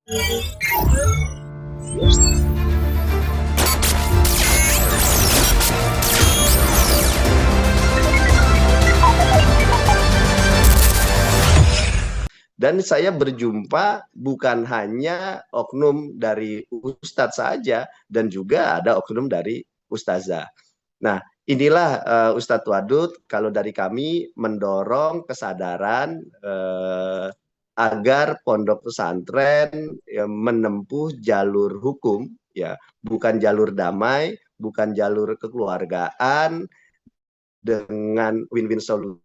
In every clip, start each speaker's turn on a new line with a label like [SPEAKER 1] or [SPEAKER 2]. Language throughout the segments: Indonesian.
[SPEAKER 1] Dan saya berjumpa bukan hanya oknum dari ustadz saja, dan juga ada oknum dari ustazah. Nah, inilah Ustadz Wadud, kalau dari kami mendorong kesadaran agar pondok pesantren menempuh jalur hukum, ya, bukan jalur damai, bukan jalur kekeluargaan dengan win-win solution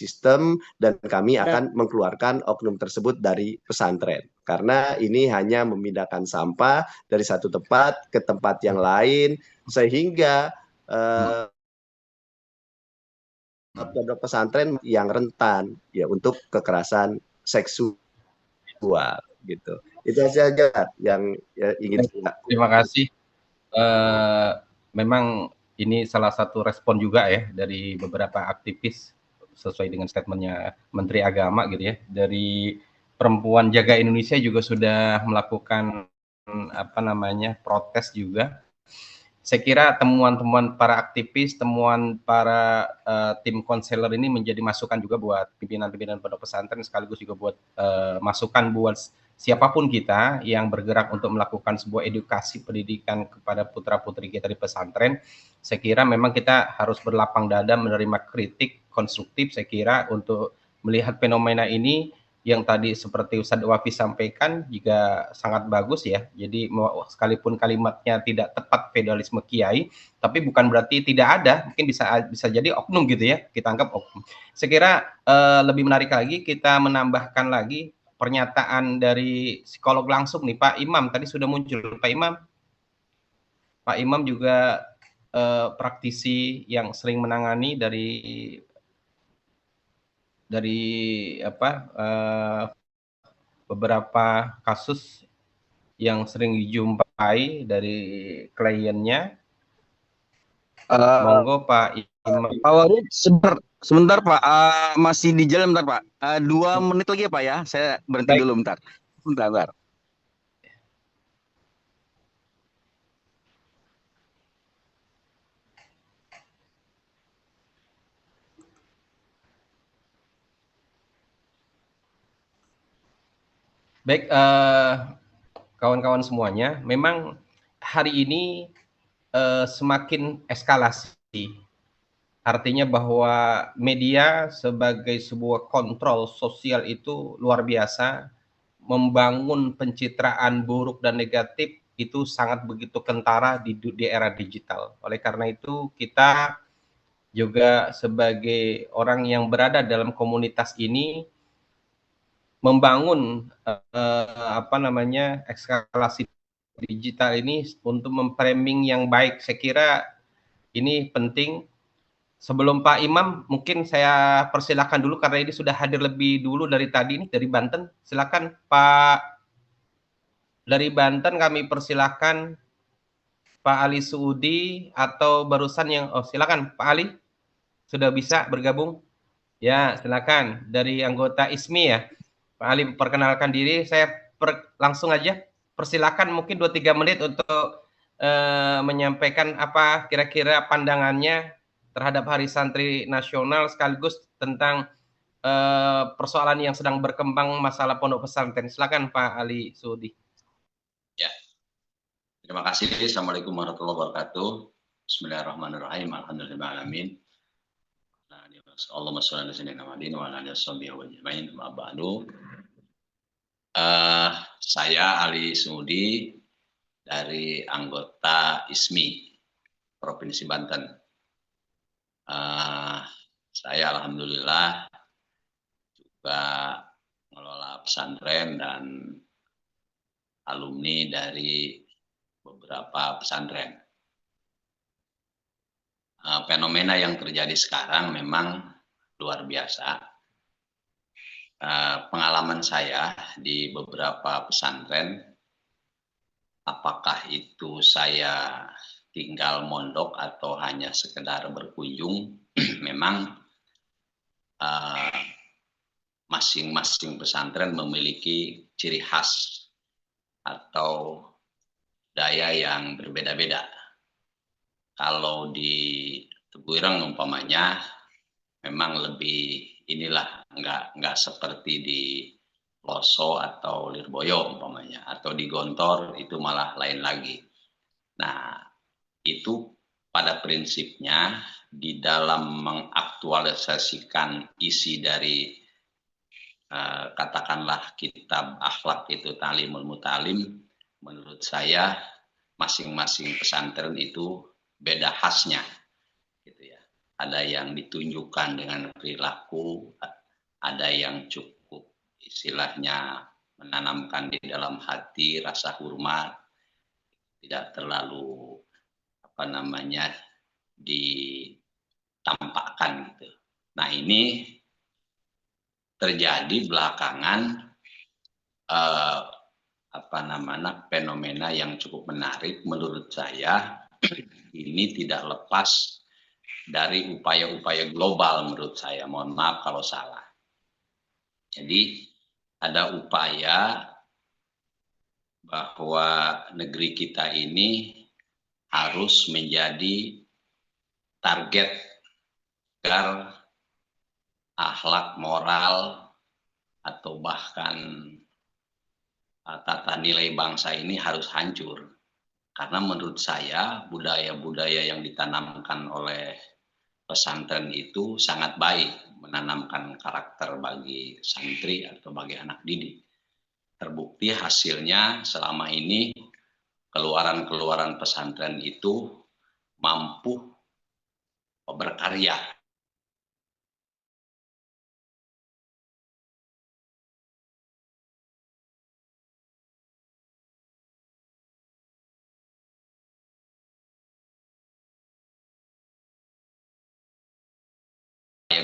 [SPEAKER 1] sistem, dan kami akan mengeluarkan oknum tersebut dari pesantren. Karena ini hanya memindahkan sampah dari satu tempat ke tempat yang lain, sehingga pondok pesantren yang rentan ya untuk kekerasan seksual gitu. Itu saja yang ingin saya.
[SPEAKER 2] Terima kasih. Memang ini salah satu respon juga ya dari beberapa aktivis sesuai dengan statementnya Menteri Agama gitu ya. Dari Perempuan Jaga Indonesia juga sudah melakukan protes juga. Saya kira temuan-temuan para aktivis, temuan para tim konselor ini menjadi masukan juga buat pimpinan-pimpinan pondok pesantren, sekaligus juga buat masukan buat siapapun kita yang bergerak untuk melakukan sebuah edukasi pendidikan kepada putra-putri kita di pesantren. Saya kira memang kita harus berlapang dada menerima kritik konstruktif, saya kira, untuk melihat fenomena ini yang tadi seperti Ustadz Wafi sampaikan juga sangat bagus ya. Jadi sekalipun kalimatnya tidak tepat feodalisme kiai, tapi bukan berarti tidak ada, mungkin bisa jadi oknum gitu ya, kita anggap oknum. Saya kira lebih menarik lagi kita menambahkan lagi pernyataan dari psikolog langsung nih, Pak Imam tadi sudah muncul. Pak Imam juga praktisi yang sering menangani dari beberapa kasus yang sering dijumpai dari kliennya. Monggo Pak Imam.
[SPEAKER 3] Pak Wadud, sebentar Pak, masih di jalan bentar Pak. 2 menit lagi ya Pak ya, saya berhenti
[SPEAKER 2] Baik.
[SPEAKER 3] dulu bentar. Bentar.
[SPEAKER 2] Baik, kawan-kawan semuanya, memang hari ini semakin eskalasi. Artinya bahwa media sebagai sebuah kontrol sosial itu luar biasa, membangun pencitraan buruk dan negatif itu sangat begitu kentara di era digital. Oleh karena itu kita juga sebagai orang yang berada dalam komunitas ini membangun eskalasi digital ini untuk memframing yang baik. Saya kira ini penting. Sebelum Pak Imam, mungkin saya persilakan dulu karena ini sudah hadir lebih dulu dari tadi nih, dari Banten. Silakan Pak. Dari Banten kami persilakan Pak Ali Suudi, atau barusan yang silakan Pak Ali sudah bisa bergabung. Ya, silakan dari anggota ISMI ya. Pak Ali perkenalkan diri, saya langsung aja persilakan mungkin 2-3 menit untuk menyampaikan apa kira-kira pandangannya terhadap Hari Santri Nasional, sekaligus tentang persoalan yang sedang berkembang masalah pondok pesantren. Silakan Pak Ali Suudi.
[SPEAKER 4] Ya, terima kasih. Assalamualaikum warahmatullahi wabarakatuh. Bismillahirrahmanirrahim. Alhamdulillahirrahmanirrahim. Allahumma sholli ala sayyidina Muhammadin wa ala alihi wasallam. Saya Ali Sudi dari anggota ISMI Provinsi Banten. Saya alhamdulillah juga mengelola pesantren dan alumni dari beberapa pesantren. Fenomena yang terjadi sekarang memang luar biasa. Pengalaman saya di beberapa pesantren, apakah itu saya tinggal mondok atau hanya sekedar berkunjung, memang masing-masing pesantren memiliki ciri khas atau daya yang berbeda-beda. Kalau di Tebu Ireng umpamanya memang lebih inilah nggak seperti di Loso atau Lirboyo umpamanya, atau di Gontor itu malah lain lagi. Nah, itu pada prinsipnya di dalam mengaktualisasikan isi dari katakanlah kitab akhlak itu Ta'limul Mutalim, menurut saya masing-masing pesantren itu beda khasnya gitu ya. Ada yang ditunjukkan dengan perilaku, ada yang cukup istilahnya menanamkan di dalam hati rasa hormat, tidak terlalu ditampakkan gitu. Nah, ini terjadi belakangan fenomena yang cukup menarik menurut saya. Ini tidak lepas dari upaya-upaya global menurut saya. Mohon maaf kalau salah. Jadi ada upaya bahwa negeri kita ini harus menjadi target agar akhlak moral atau bahkan tata nilai bangsa ini harus hancur. Karena menurut saya budaya-budaya yang ditanamkan oleh pesantren itu sangat baik, menanamkan karakter bagi santri atau bagi anak didik. Terbukti hasilnya selama ini keluaran-keluaran pesantren itu mampu berkarya.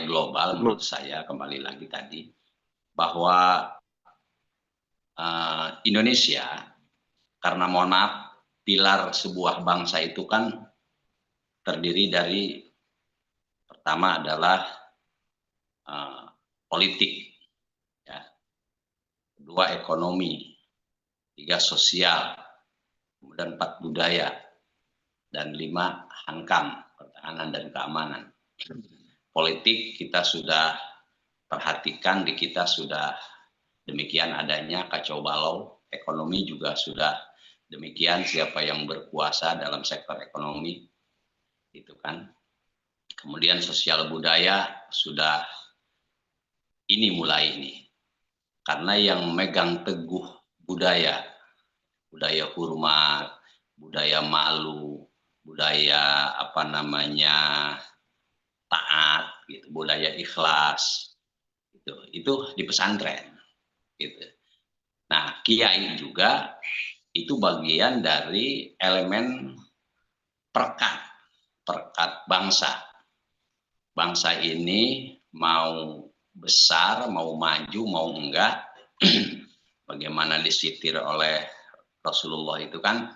[SPEAKER 4] Global menurut saya kembali lagi tadi bahwa Indonesia, karena mohon maaf, pilar sebuah bangsa itu kan terdiri dari pertama adalah politik, ya. Kedua ekonomi, tiga sosial, kemudian 4 budaya, dan 5 hankam, pertahanan dan keamanan. Politik kita sudah perhatikan, di kita sudah demikian adanya kacau balau. Ekonomi juga sudah demikian, siapa yang berkuasa dalam sektor ekonomi itu kan. Kemudian sosial budaya sudah mulai ini, karena yang megang teguh budaya hormat, budaya malu, budaya taat gitu, budaya ikhlas itu di pesantren gitu. Nah, kiai juga itu bagian dari elemen perekat bangsa ini mau besar, mau maju, mau enggak. Bagaimana disitir oleh Rasulullah itu kan,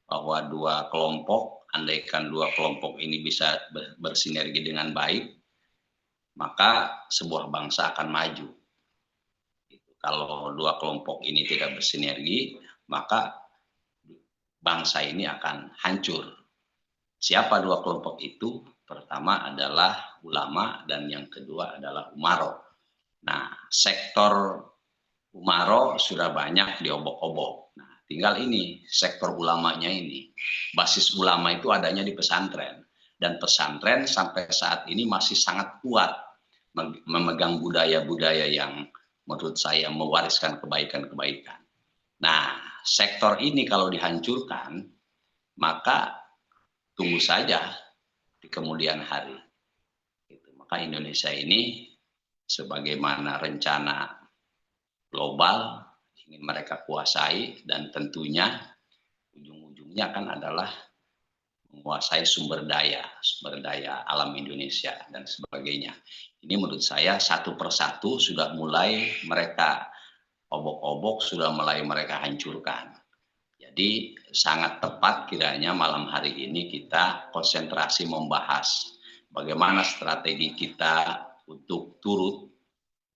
[SPEAKER 4] bahwa 2 kelompok, andaikan 2 kelompok ini bisa bersinergi dengan baik, maka sebuah bangsa akan maju. Kalau 2 kelompok ini tidak bersinergi, maka bangsa ini akan hancur. Siapa 2 kelompok itu? Pertama adalah ulama dan yang kedua adalah umaro. Nah, sektor umaro sudah banyak diobok-obok. Nah, tinggal ini sektor ulamanya ini. Basis ulama itu adanya di pesantren, dan pesantren sampai saat ini masih sangat kuat memegang budaya-budaya yang menurut saya mewariskan kebaikan-kebaikan. Nah, sektor ini kalau dihancurkan, maka tunggu saja di kemudian hari. Maka Indonesia ini sebagaimana rencana global ingin mereka kuasai, dan tentunya ujung-ujungnya kan adalah menguasai sumber daya alam Indonesia dan sebagainya. Ini menurut saya satu persatu sudah mulai mereka obok-obok, sudah mulai mereka hancurkan. Jadi sangat tepat kiranya malam hari ini kita konsentrasi membahas bagaimana strategi kita untuk turut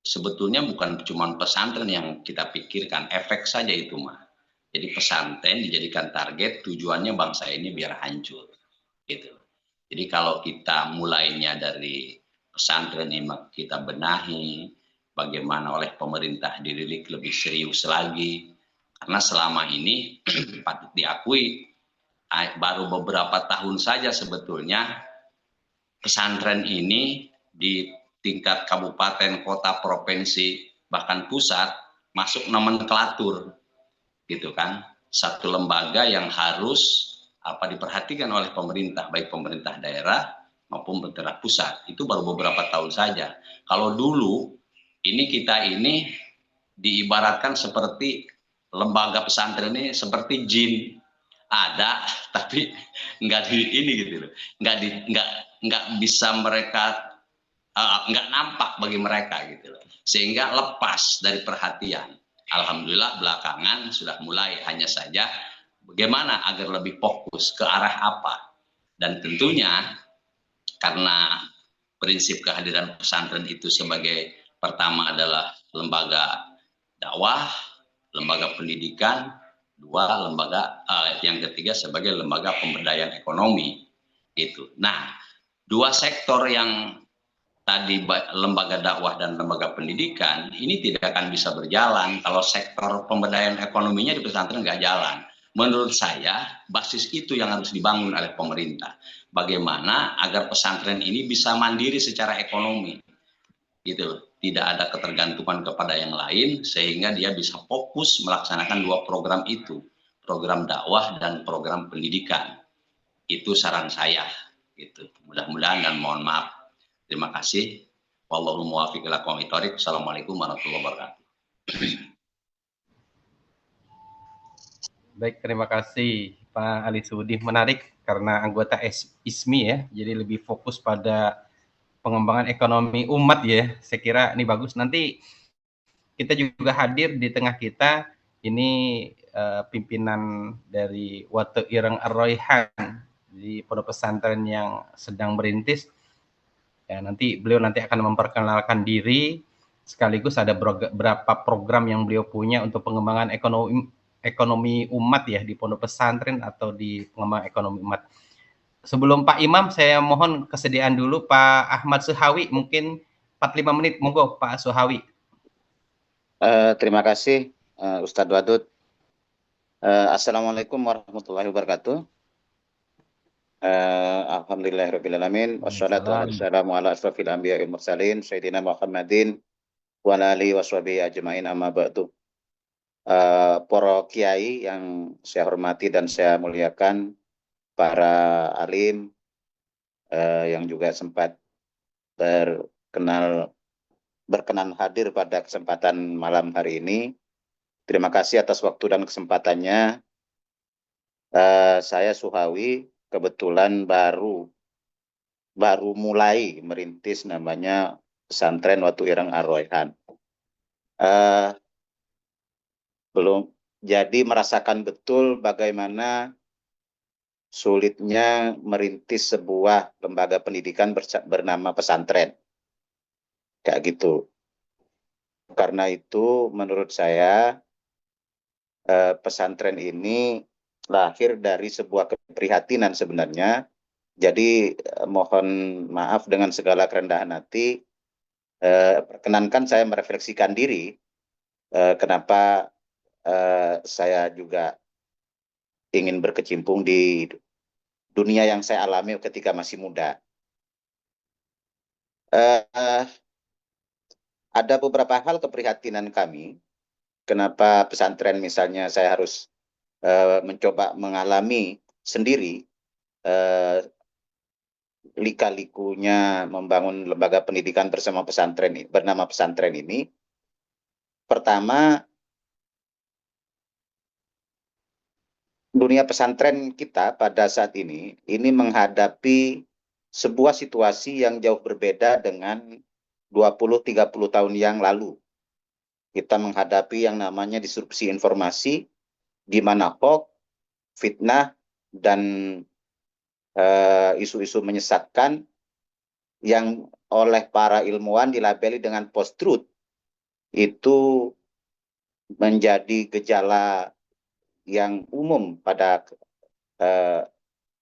[SPEAKER 4] sebetulnya bukan cuma pesantren yang kita pikirkan, efek saja itu mah. Jadi pesantren dijadikan target, tujuannya bangsa ini biar hancur, gitu. Jadi kalau kita mulainya dari pesantren ini kita benahi, bagaimana oleh pemerintah dirilik lebih serius lagi, karena selama ini patut diakui baru beberapa tahun saja sebetulnya pesantren ini di tingkat kabupaten, kota, provinsi, bahkan pusat masuk nomenklatur, gitu kan? Satu lembaga yang harus diperhatikan oleh pemerintah, baik pemerintah daerah maupun pemerintah pusat. Itu baru beberapa tahun saja. Kalau dulu kita ini diibaratkan seperti lembaga pesantren ini seperti jin, ada tapi nggak di ini gitu loh, nggak bisa mereka nggak nampak bagi mereka gitu loh, sehingga lepas dari perhatian. Alhamdulillah belakangan sudah mulai, hanya saja bagaimana agar lebih fokus ke arah apa. Dan tentunya karena prinsip kehadiran pesantren itu sebagai pertama adalah lembaga dakwah, lembaga pendidikan, dua lembaga yang ketiga sebagai lembaga pemberdayaan ekonomi gitu. Nah, dua sektor yang tadi lembaga dakwah dan lembaga pendidikan ini tidak akan bisa berjalan kalau sektor pemberdayaan ekonominya di pesantren nggak jalan. Menurut saya basis itu yang harus dibangun oleh pemerintah. Bagaimana agar pesantren ini bisa mandiri secara ekonomi, gitu. Tidak ada ketergantungan kepada yang lain sehingga dia bisa fokus melaksanakan dua program itu, program dakwah dan program pendidikan. Itu saran saya, gitu. Mudah-mudahan dan mohon maaf. Terima kasih. Wallahu muwaffiq ila aqwamit thoriq. Assalamualaikum warahmatullahi wabarakatuh.
[SPEAKER 2] Baik, terima kasih Pak Ali Sudi. Menarik karena anggota ISMI ya, jadi lebih fokus pada pengembangan ekonomi umat ya. Saya kira ini bagus. Nanti kita juga hadir di tengah kita ini pimpinan dari Watu Ireng Ar-Royhan di pondok pesantren yang sedang merintis. Ya, nanti beliau akan memperkenalkan diri, sekaligus ada beberapa program yang beliau punya untuk pengembangan ekonomi umat ya di pondok pesantren atau di pengembangan ekonomi umat. Sebelum Pak Imam, saya mohon kesediaan dulu Pak Ahmad Suhawi, mungkin 45 menit, monggo Pak Suhawi.
[SPEAKER 5] Terima kasih Ustadz Wadud. Assalamualaikum warahmatullahi wabarakatuh. Alhamdulillahirrahmanirrahim. Wassalamualaikum ala asrafil anbiya wal mursalin Sayyidina Muhammadin wa alihi washabihi ajmain amma ba'du. Para kiai yang saya hormati dan saya muliakan, para alim yang juga sempat berkenan hadir pada kesempatan malam hari ini. Terima kasih atas waktu dan kesempatannya. Saya Suhawi, kebetulan baru mulai merintis namanya pesantren Watu Ireng Ar-Royhan. Belum jadi merasakan betul bagaimana sulitnya merintis sebuah lembaga pendidikan bernama pesantren. Kayak gitu. Karena itu menurut saya pesantren ini lahir dari sebuah keprihatinan sebenarnya. Jadi mohon maaf dengan segala kerendahan hati, perkenankan saya merefleksikan diri kenapa saya juga ingin berkecimpung di dunia yang saya alami ketika masih muda. Ada beberapa hal keprihatinan kami, kenapa pesantren misalnya saya harus mencoba mengalami sendiri lika-likunya membangun lembaga pendidikan bersama pesantren bernama pesantren ini. Pertama, dunia pesantren kita pada saat ini menghadapi sebuah situasi yang jauh berbeda dengan 20-30 tahun yang lalu. Kita menghadapi yang namanya disrupsi informasi, di mana hoax, fitnah, dan isu-isu menyesatkan yang oleh para ilmuwan dilabeli dengan post-truth itu menjadi gejala yang umum pada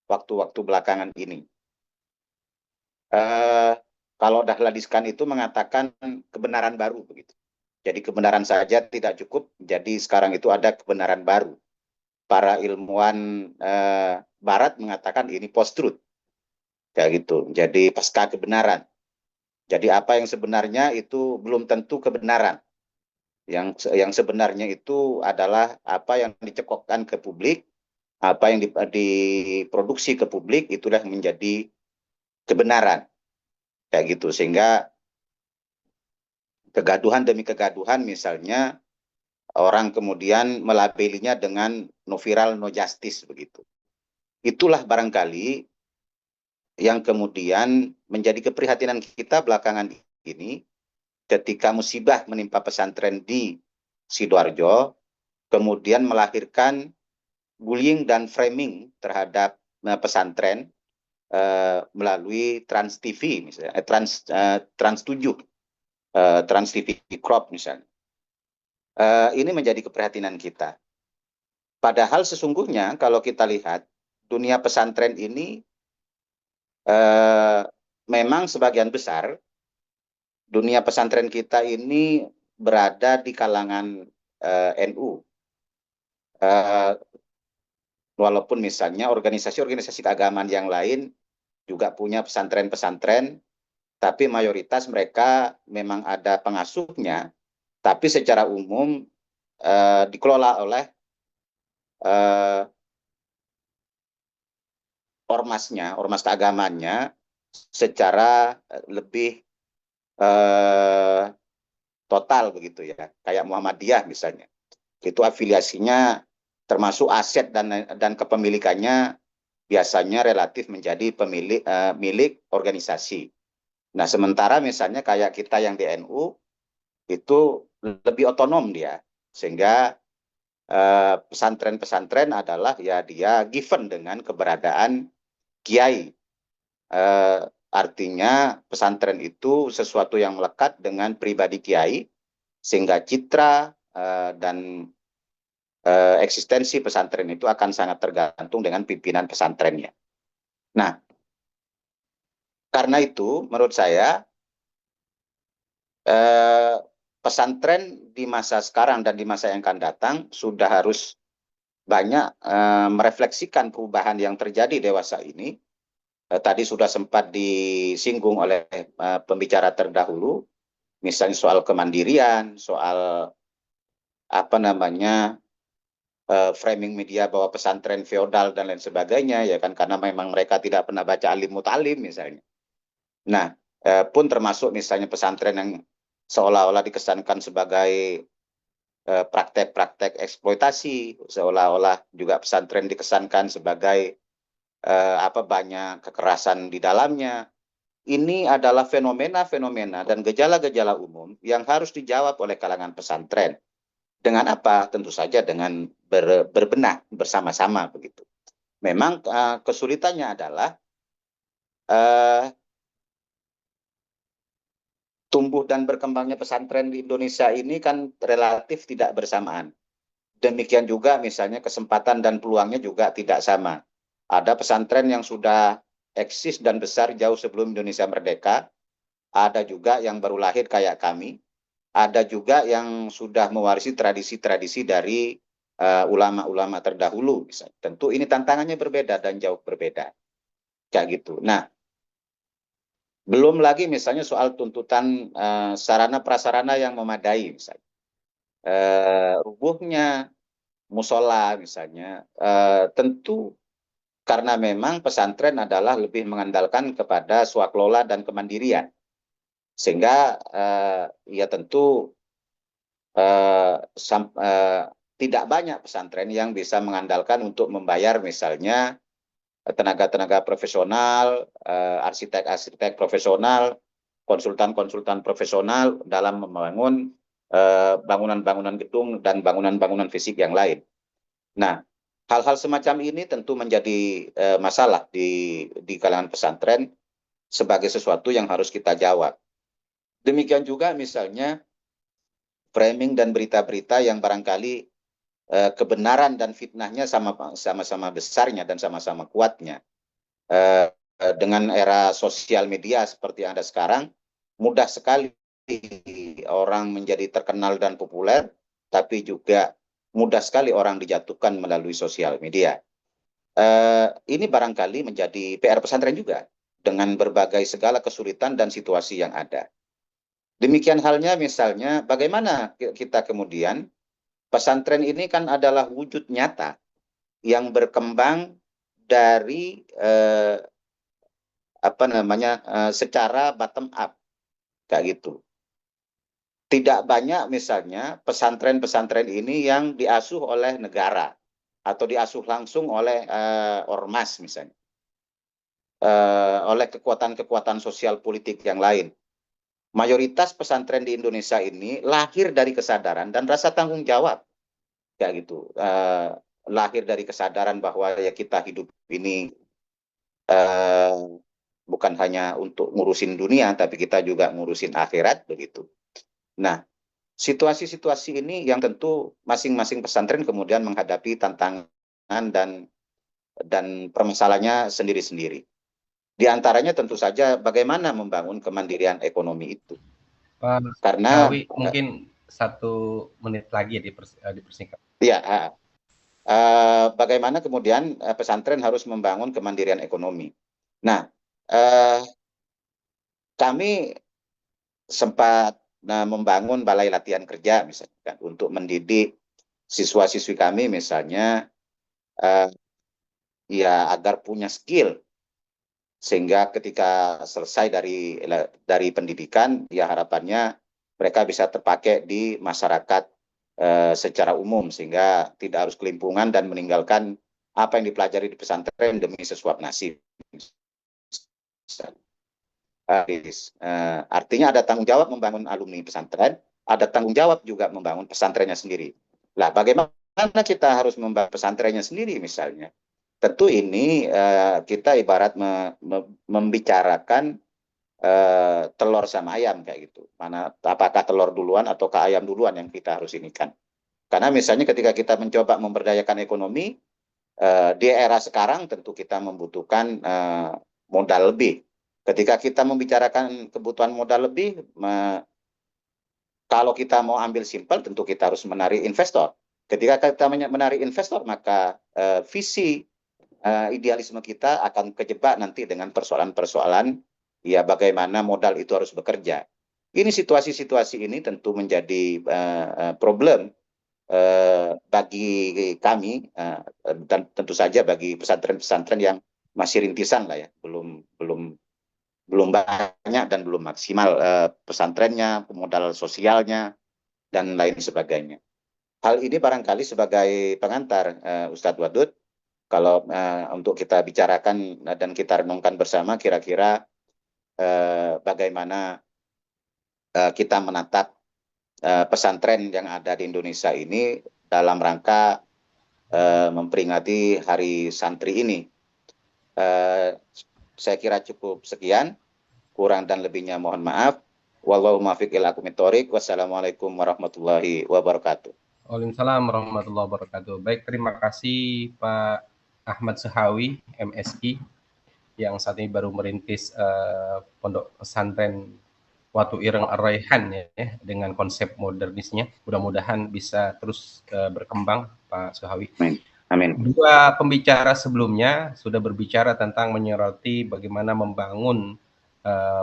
[SPEAKER 5] waktu-waktu belakangan ini. Kalau Dahlan Iskan itu mengatakan kebenaran baru begitu. Jadi kebenaran saja tidak cukup, jadi sekarang itu ada kebenaran baru. Para ilmuwan Barat mengatakan ini post-truth, kayak gitu. Jadi pasca kebenaran. Jadi apa yang sebenarnya itu belum tentu kebenaran. Yang sebenarnya itu adalah apa yang dicekokkan ke publik, apa yang diproduksi ke publik, itulah menjadi kebenaran, kayak gitu. Sehingga kegaduhan demi kegaduhan, misalnya orang kemudian melabelinya dengan no viral no justice begitu. Itulah barangkali yang kemudian menjadi keprihatinan kita belakangan ini, ketika musibah menimpa pesantren di Sidoarjo, kemudian melahirkan bullying dan framing terhadap pesantren melalui Trans TV misalnya, Trans 7, Trans TV Crop misalnya. Ini menjadi keprihatinan kita. Padahal sesungguhnya kalau kita lihat dunia pesantren ini memang sebagian besar dunia pesantren kita ini berada di kalangan NU. Walaupun misalnya organisasi-organisasi keagamaan yang lain juga punya pesantren-pesantren, tapi mayoritas mereka memang ada pengasuhnya, tapi secara umum dikelola oleh ormas keagamannya secara lebih total begitu ya, kayak Muhammadiyah misalnya. Itu afiliasinya termasuk aset dan kepemilikannya biasanya relatif menjadi milik organisasi. Nah, sementara misalnya kayak kita yang di NU itu lebih otonom dia, sehingga pesantren-pesantren adalah ya dia given dengan keberadaan kiai. Artinya pesantren itu sesuatu yang melekat dengan pribadi kiai, sehingga citra dan eksistensi pesantren itu akan sangat tergantung dengan pimpinan pesantrennya. Nah, karena itu menurut saya pesantren di masa sekarang dan di masa yang akan datang sudah harus banyak merefleksikan perubahan yang terjadi dewasa ini. Tadi sudah sempat disinggung oleh pembicara terdahulu, misalnya soal kemandirian, soal apa namanya framing media bahwa pesantren feodal dan lain sebagainya, ya kan, karena memang mereka tidak pernah baca alim mutalim misalnya. Nah, pun termasuk misalnya pesantren yang seolah-olah dikesankan sebagai praktek-praktek eksploitasi, seolah-olah juga pesantren dikesankan sebagai banyak kekerasan di dalamnya. Ini adalah fenomena-fenomena dan gejala-gejala umum yang harus dijawab oleh kalangan pesantren. Dengan apa? Tentu saja dengan berbenah bersama-sama begitu. Memang kesulitannya adalah tumbuh dan berkembangnya pesantren di Indonesia ini kan relatif tidak bersamaan. Demikian juga misalnya kesempatan dan peluangnya juga tidak sama. Ada pesantren yang sudah eksis dan besar jauh sebelum Indonesia merdeka. Ada juga yang baru lahir kayak kami. Ada juga yang sudah mewarisi tradisi-tradisi dari ulama-ulama terdahulu. Misalnya. Tentu ini tantangannya berbeda dan jauh berbeda. Kayak gitu. Nah, belum lagi misalnya soal tuntutan sarana prasarana yang memadai misalnya. Rubuhnya musola misalnya. Tentu karena memang pesantren adalah lebih mengandalkan kepada swaklola dan kemandirian. Sehingga ya tentu tidak banyak pesantren yang bisa mengandalkan untuk membayar misalnya tenaga-tenaga profesional, arsitek-arsitek profesional, konsultan-konsultan profesional dalam membangun bangunan-bangunan gedung dan bangunan-bangunan fisik yang lain. Nah, hal-hal semacam ini tentu menjadi masalah di kalangan pesantren sebagai sesuatu yang harus kita jawab. Demikian juga misalnya framing dan berita-berita yang barangkali kebenaran dan fitnahnya sama-sama besarnya dan sama-sama kuatnya. Dengan era sosial media seperti yang ada sekarang, mudah sekali orang menjadi terkenal dan populer, tapi juga mudah sekali orang dijatuhkan melalui sosial media. Ini barangkali menjadi PR pesantren juga, dengan berbagai segala kesulitan dan situasi yang ada. Demikian halnya misalnya bagaimana kita kemudian, pesantren ini kan adalah wujud nyata yang berkembang dari secara bottom up, kayak gitu. Tidak banyak misalnya pesantren-pesantren ini yang diasuh oleh negara atau diasuh langsung oleh ormas misalnya, oleh kekuatan-kekuatan sosial politik yang lain. Mayoritas pesantren di Indonesia ini lahir dari kesadaran dan rasa tanggung jawab, kayak gitu. Lahir dari kesadaran bahwa ya kita hidup ini bukan hanya untuk ngurusin dunia, tapi kita juga ngurusin akhirat, begitu. Nah, situasi-situasi ini yang tentu masing-masing pesantren kemudian menghadapi tantangan dan permasalahannya sendiri-sendiri. Di antaranya tentu saja bagaimana membangun kemandirian ekonomi itu.
[SPEAKER 2] Pak
[SPEAKER 5] Karena
[SPEAKER 2] Sahawi, mungkin 1 menit lagi ya dipersingkat.
[SPEAKER 5] ya, bagaimana kemudian pesantren harus membangun kemandirian ekonomi. Nah, kami sempat membangun balai latihan kerja misalnya untuk mendidik siswa-siswi kami misalnya ya agar punya skill, sehingga ketika selesai dari pendidikan ya harapannya mereka bisa terpakai di masyarakat secara umum, sehingga tidak harus kelimpungan dan meninggalkan apa yang dipelajari di pesantren demi sesuap nasi. Artinya ada tanggung jawab membangun alumni pesantren, ada tanggung jawab juga membangun pesantrennya sendiri. Lah, bagaimana kita harus membangun pesantrennya sendiri misalnya? Tentu ini kita ibarat membicarakan telur sama ayam, kayak gitu. Apakah telur duluan ataukah ayam duluan yang kita harus ini kan? Karena misalnya ketika kita mencoba memberdayakan ekonomi di era sekarang, tentu kita membutuhkan modal lebih. Ketika kita membicarakan kebutuhan modal lebih, kalau kita mau ambil simpel, tentu kita harus menarik investor. Ketika kita menarik investor, maka visi idealisme kita akan kejebak nanti dengan persoalan-persoalan ya bagaimana modal itu harus bekerja. Ini situasi-situasi ini tentu menjadi problem bagi kami dan tentu saja bagi pesantren-pesantren yang masih rintisan lah ya, belum banyak dan belum maksimal pesantrennya, modal sosialnya, dan lain sebagainya. Hal ini barangkali sebagai pengantar Ustadz Wadud, kalau untuk kita bicarakan dan kita renungkan bersama kira-kira bagaimana kita menatap pesantren yang ada di Indonesia ini dalam rangka memperingati Hari Santri ini. Saya kira cukup sekian. Kurang dan lebihnya mohon maaf. Wallahu muwaffiq ila aqwamit thoriq. Wassalamualaikum warahmatullahi wabarakatuh.
[SPEAKER 2] Waalaikumsalam warahmatullahi wabarakatuh. Baik, terima kasih Pak Ahmad Sahawi, MSI, yang saat ini baru merintis pondok pesantren Watu Ireng Ar-Raihan ya, dengan konsep modernisnya. Mudah-mudahan bisa terus berkembang, Pak Sahawi.
[SPEAKER 5] Amin.
[SPEAKER 2] Dua pembicara sebelumnya sudah berbicara tentang menyoroti bagaimana membangun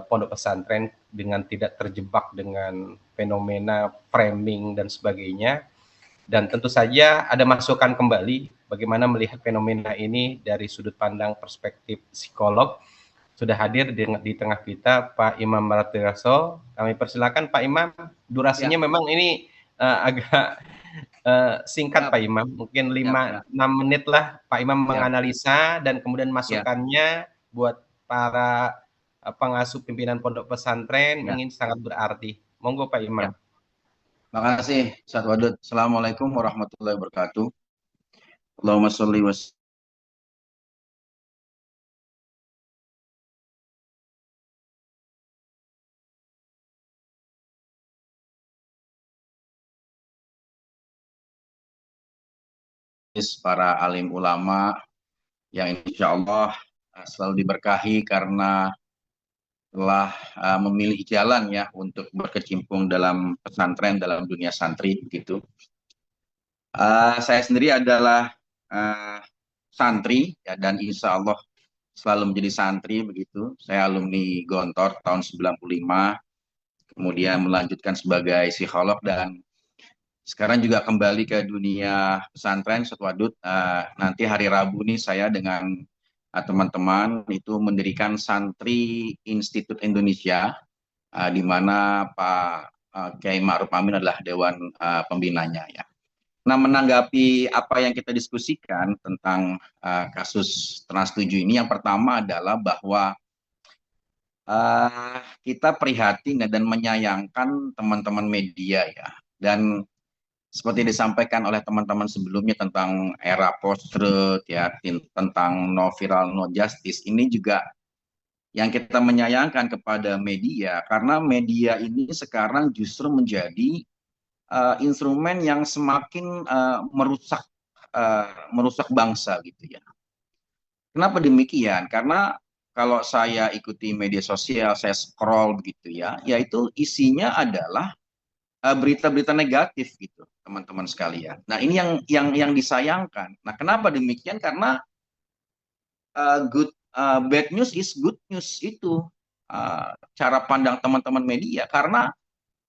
[SPEAKER 2] pondok pesantren dengan tidak terjebak dengan fenomena framing dan sebagainya. Dan tentu saja ada masukan kembali bagaimana melihat fenomena ini dari sudut pandang perspektif psikolog. Sudah hadir di tengah kita Pak Imam Maratirso. Kami persilakan Pak Imam. Durasinya memang ini agak singkat Pak Imam, mungkin 5-6 menit lah Pak Imam menganalisa dan kemudian masukannya buat para pengasuh pimpinan pondok pesantren ingin sangat berarti. Monggo Pak Imam.
[SPEAKER 3] Terima kasih Ustaz Wadud. Assalamualaikum warahmatullahi wabarakatuh. Allahumma sholli wa para alim ulama yang insya Allah selalu diberkahi karena telah memilih jalan ya untuk berkecimpung dalam pesantren, dalam dunia santri begitu. Saya sendiri adalah santri ya, dan insya Allah selalu menjadi santri begitu. Saya alumni Gontor tahun 95, kemudian melanjutkan sebagai psikolog dan sekarang juga kembali ke dunia pesantren Ustaz Wadud. Nanti hari Rabu nih saya dengan teman-teman itu mendirikan Santri Institut Indonesia, di mana Pak Kiai Ma'ruf Amin adalah dewan pembinanya ya. Nah, menanggapi apa yang kita diskusikan tentang kasus Trans 7 ini, yang pertama adalah bahwa kita prihatin dan menyayangkan teman-teman media ya. Dan seperti disampaikan oleh teman-teman sebelumnya tentang era post-truth ya, tentang no viral no justice, ini juga yang kita menyayangkan kepada media, karena media ini sekarang justru menjadi instrumen yang semakin merusak bangsa gitu ya. Kenapa demikian? Karena kalau saya ikuti media sosial, saya scroll begitu ya, yaitu isinya adalah berita-berita negatif gitu, teman-teman sekalian. Nah, ini yang disayangkan. Nah, kenapa demikian? Karena bad news is good news, itu cara pandang teman-teman media, karena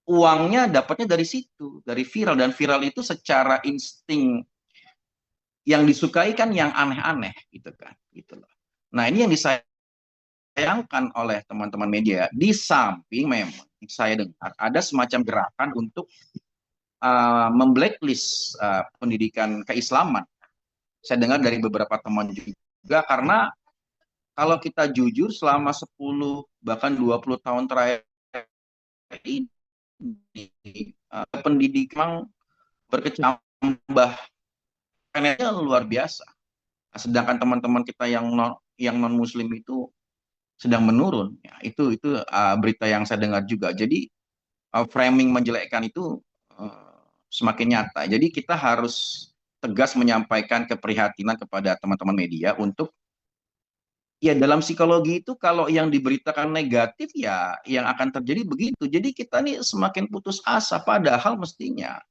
[SPEAKER 3] uangnya dapatnya dari situ, dari viral, dan viral itu secara insting yang disukai kan yang aneh-aneh gitu kan, gitu loh. Nah, ini yang disayangkan oleh teman-teman media. Di samping memang saya dengar ada semacam gerakan untuk memblacklist pendidikan keislaman. Saya dengar dari beberapa teman juga, karena kalau kita jujur selama 10 bahkan 20 tahun terakhir ini pendidikan berkecambah penetnya luar biasa. Sedangkan teman-teman kita yang non muslim itu sedang menurun. Ya, itu berita yang saya dengar juga. Jadi framing menjelekkan itu semakin nyata. Jadi kita harus tegas menyampaikan keprihatinan kepada teman-teman media untuk ya, dalam psikologi itu kalau yang diberitakan negatif ya yang akan terjadi begitu. Jadi kita nih semakin putus asa, padahal mestinya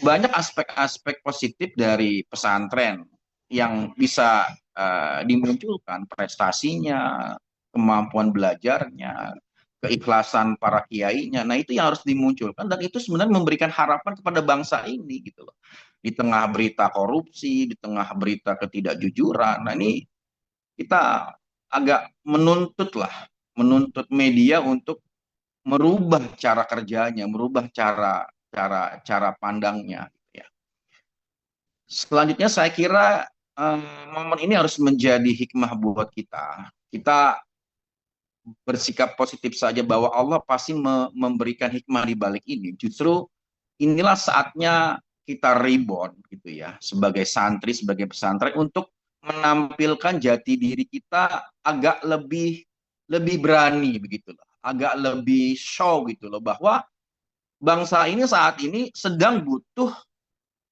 [SPEAKER 3] banyak aspek-aspek positif dari pesantren yang bisa dimunculkan, prestasinya, kemampuan belajarnya, keikhlasan para kiainya. Nah, itu yang harus dimunculkan, dan itu sebenarnya memberikan harapan kepada bangsa ini gitu loh. Di tengah berita korupsi, di tengah berita ketidakjujuran. Nah, ini kita agak menuntut media untuk merubah cara kerjanya, merubah cara pandangnya ya. Selanjutnya saya kira momen ini harus menjadi hikmah buat kita. Kita bersikap positif saja bahwa Allah pasti memberikan hikmah di balik ini. Justru inilah saatnya kita reborn gitu ya, sebagai santri, sebagai pesantren, untuk menampilkan jati diri kita agak lebih berani begitu loh, agak lebih show gitu loh, bahwa bangsa ini saat ini sedang butuh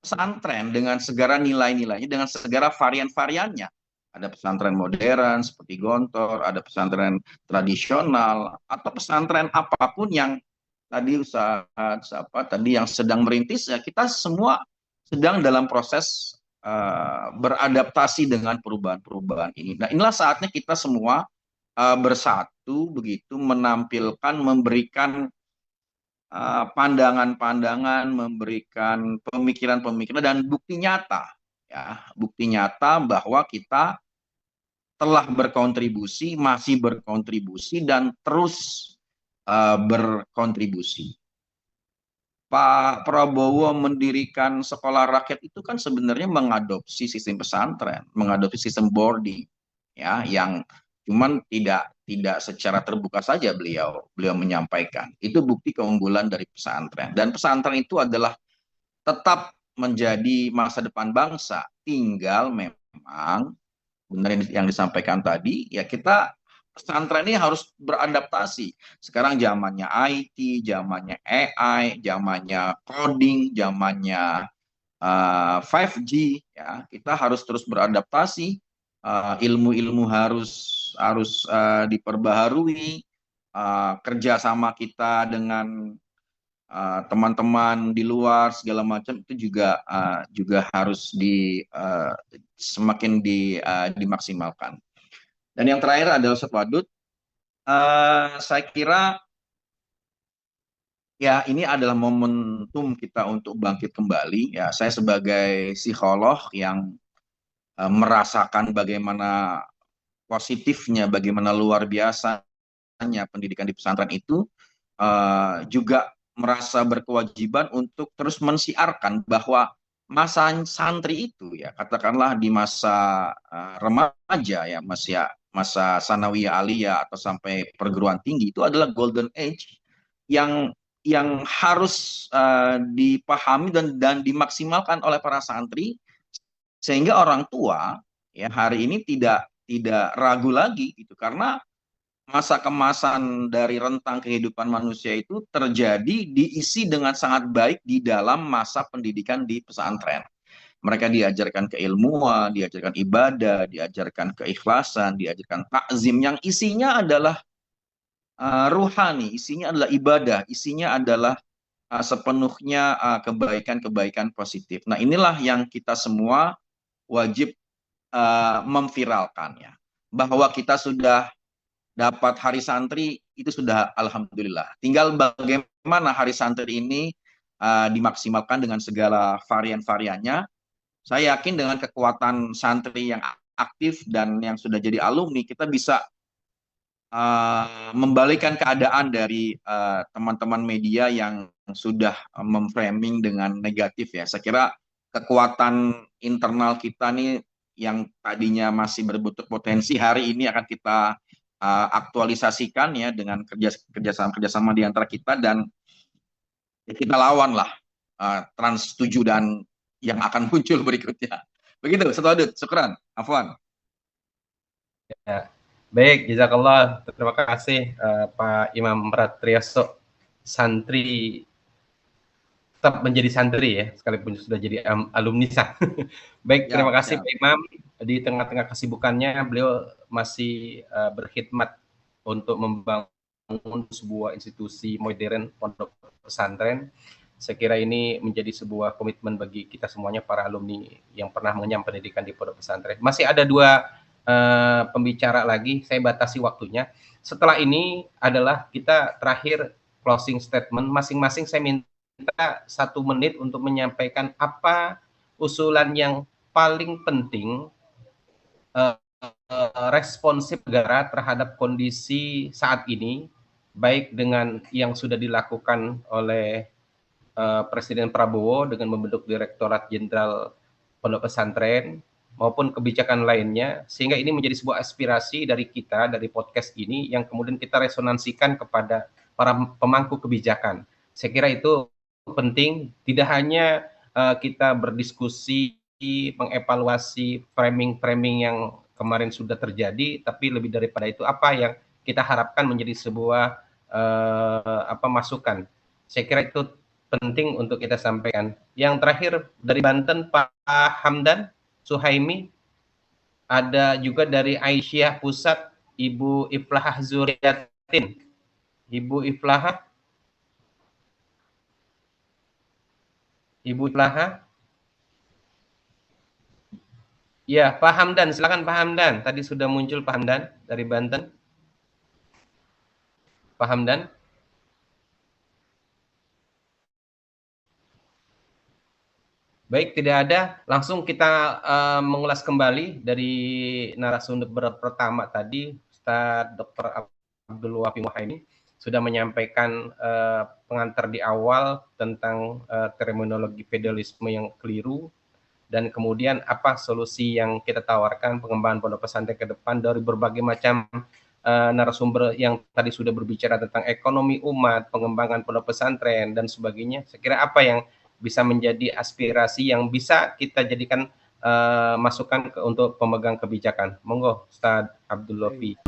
[SPEAKER 3] pesantren dengan segala nilai-nilainya, dengan segala varian-variannya. Ada pesantren modern seperti Gontor, ada pesantren tradisional, atau pesantren apapun yang tadi yang sedang merintis ya, kita semua sedang dalam proses beradaptasi dengan perubahan-perubahan ini. Nah, inilah saatnya kita semua bersatu begitu, menampilkan, memberikan pandangan-pandangan, memberikan pemikiran-pemikiran dan bukti nyata ya, bukti nyata bahwa kita telah berkontribusi, masih berkontribusi, dan terus berkontribusi. Pak Prabowo mendirikan sekolah rakyat itu kan sebenarnya mengadopsi sistem pesantren, mengadopsi sistem boarding ya, yang cuman tidak secara terbuka saja beliau menyampaikan. Itu bukti keunggulan dari pesantren, dan pesantren itu adalah tetap menjadi masa depan bangsa. Tinggal memang benar yang disampaikan tadi ya, kita pesantren ini harus beradaptasi. Sekarang zamannya IT, zamannya AI, zamannya coding, zamannya 5G, ya kita harus terus beradaptasi, ilmu-ilmu harus diperbaharui, kerjasama kita dengan teman-teman di luar segala macam itu juga harus semakin dimaksimalkan. Dan yang terakhir adalah Ustaz Wadud, saya kira ya ini adalah momentum kita untuk bangkit kembali. Ya, saya sebagai psikolog yang merasakan bagaimana positifnya, bagaimana luar biasanya pendidikan di pesantren itu, juga merasa berkewajiban untuk terus mensiarkan bahwa masa santri itu, ya katakanlah di masa remaja, ya masa sanawiyah aliyah atau sampai perguruan tinggi, itu adalah golden age yang harus dipahami dan dimaksimalkan oleh para santri, sehingga orang tua ya hari ini tidak ragu lagi gitu, karena masa kemasan dari rentang kehidupan manusia itu diisi dengan sangat baik di dalam masa pendidikan di pesantren. Mereka diajarkan keilmuan, diajarkan ibadah, diajarkan keikhlasan, diajarkan takzim yang isinya adalah ruhani, isinya adalah ibadah, isinya adalah sepenuhnya kebaikan-kebaikan positif. Nah, inilah yang kita semua wajib memviralkannya. Bahwa kita sudah dapat hari santri itu sudah alhamdulillah. Tinggal bagaimana hari santri ini dimaksimalkan dengan segala varian-variannya. Saya yakin dengan kekuatan santri yang aktif dan yang sudah jadi alumni, kita bisa membalikan keadaan dari teman-teman media yang sudah memframing dengan negatif, ya. Saya kira kekuatan internal kita nih yang tadinya masih berbentuk potensi, hari ini akan kita aktualisasikan ya dengan kerjasama di antara kita, dan ya kita lawanlah Trans 7 dan yang akan muncul berikutnya. Begitu, Ustaz Wadud. Syukran. Afwan.
[SPEAKER 2] Ya. Baik, jazakallah. Terima kasih Pak Imam Pratriyaso, santri tetap menjadi santri ya, sekalipun sudah jadi alumni sah. Baik, terima kasih Pak Imam. Di tengah-tengah kesibukannya, beliau masih berkhidmat untuk membangun sebuah institusi modern pondok pesantren. Saya kira ini menjadi sebuah komitmen bagi kita semuanya, para alumni yang pernah mengenyam pendidikan di pondok pesantren. Masih ada dua pembicara lagi, saya batasi waktunya. Setelah ini adalah kita terakhir closing statement. Masing-masing saya minta 1 menit untuk menyampaikan apa usulan yang paling penting responsif negara terhadap kondisi saat ini, baik dengan yang sudah dilakukan oleh Presiden Prabowo dengan membentuk Direktorat Jenderal Pondok Pesantren maupun kebijakan lainnya, sehingga ini menjadi sebuah aspirasi dari kita, dari podcast ini, yang kemudian kita resonansikan kepada para pemangku kebijakan. Saya kira itu penting, tidak hanya kita berdiskusi, mengevaluasi framing-framing yang kemarin sudah terjadi, tapi lebih daripada itu apa yang kita harapkan menjadi sebuah masukan. Saya kira itu penting untuk kita sampaikan. Yang terakhir dari Banten, Pak Hamdan Suhaimi, ada juga dari Aisyah Pusat, Ibu Iflahah Zuriyatin. Ibu Iflahah? Ibu Iflahah? Ya, Pak Hamdan, silakan Pak Hamdan. Tadi sudah muncul Pak Hamdan dari Banten. Pak Hamdan? Baik, tidak ada. Langsung kita mengulas kembali dari narasumber pertama tadi, Ustaz Dr. Abdul Wafi Muhaimi sudah menyampaikan pengantar di awal tentang terminologi feudalisme yang keliru, dan kemudian apa solusi yang kita tawarkan pengembangan pondok pesantren ke depan dari berbagai macam narasumber yang tadi sudah berbicara tentang ekonomi umat, pengembangan pondok pesantren, dan sebagainya. Saya kira apa yang bisa menjadi aspirasi yang bisa kita jadikan masukan untuk pemegang kebijakan. Monggo, Ustaz Abdul Wafi.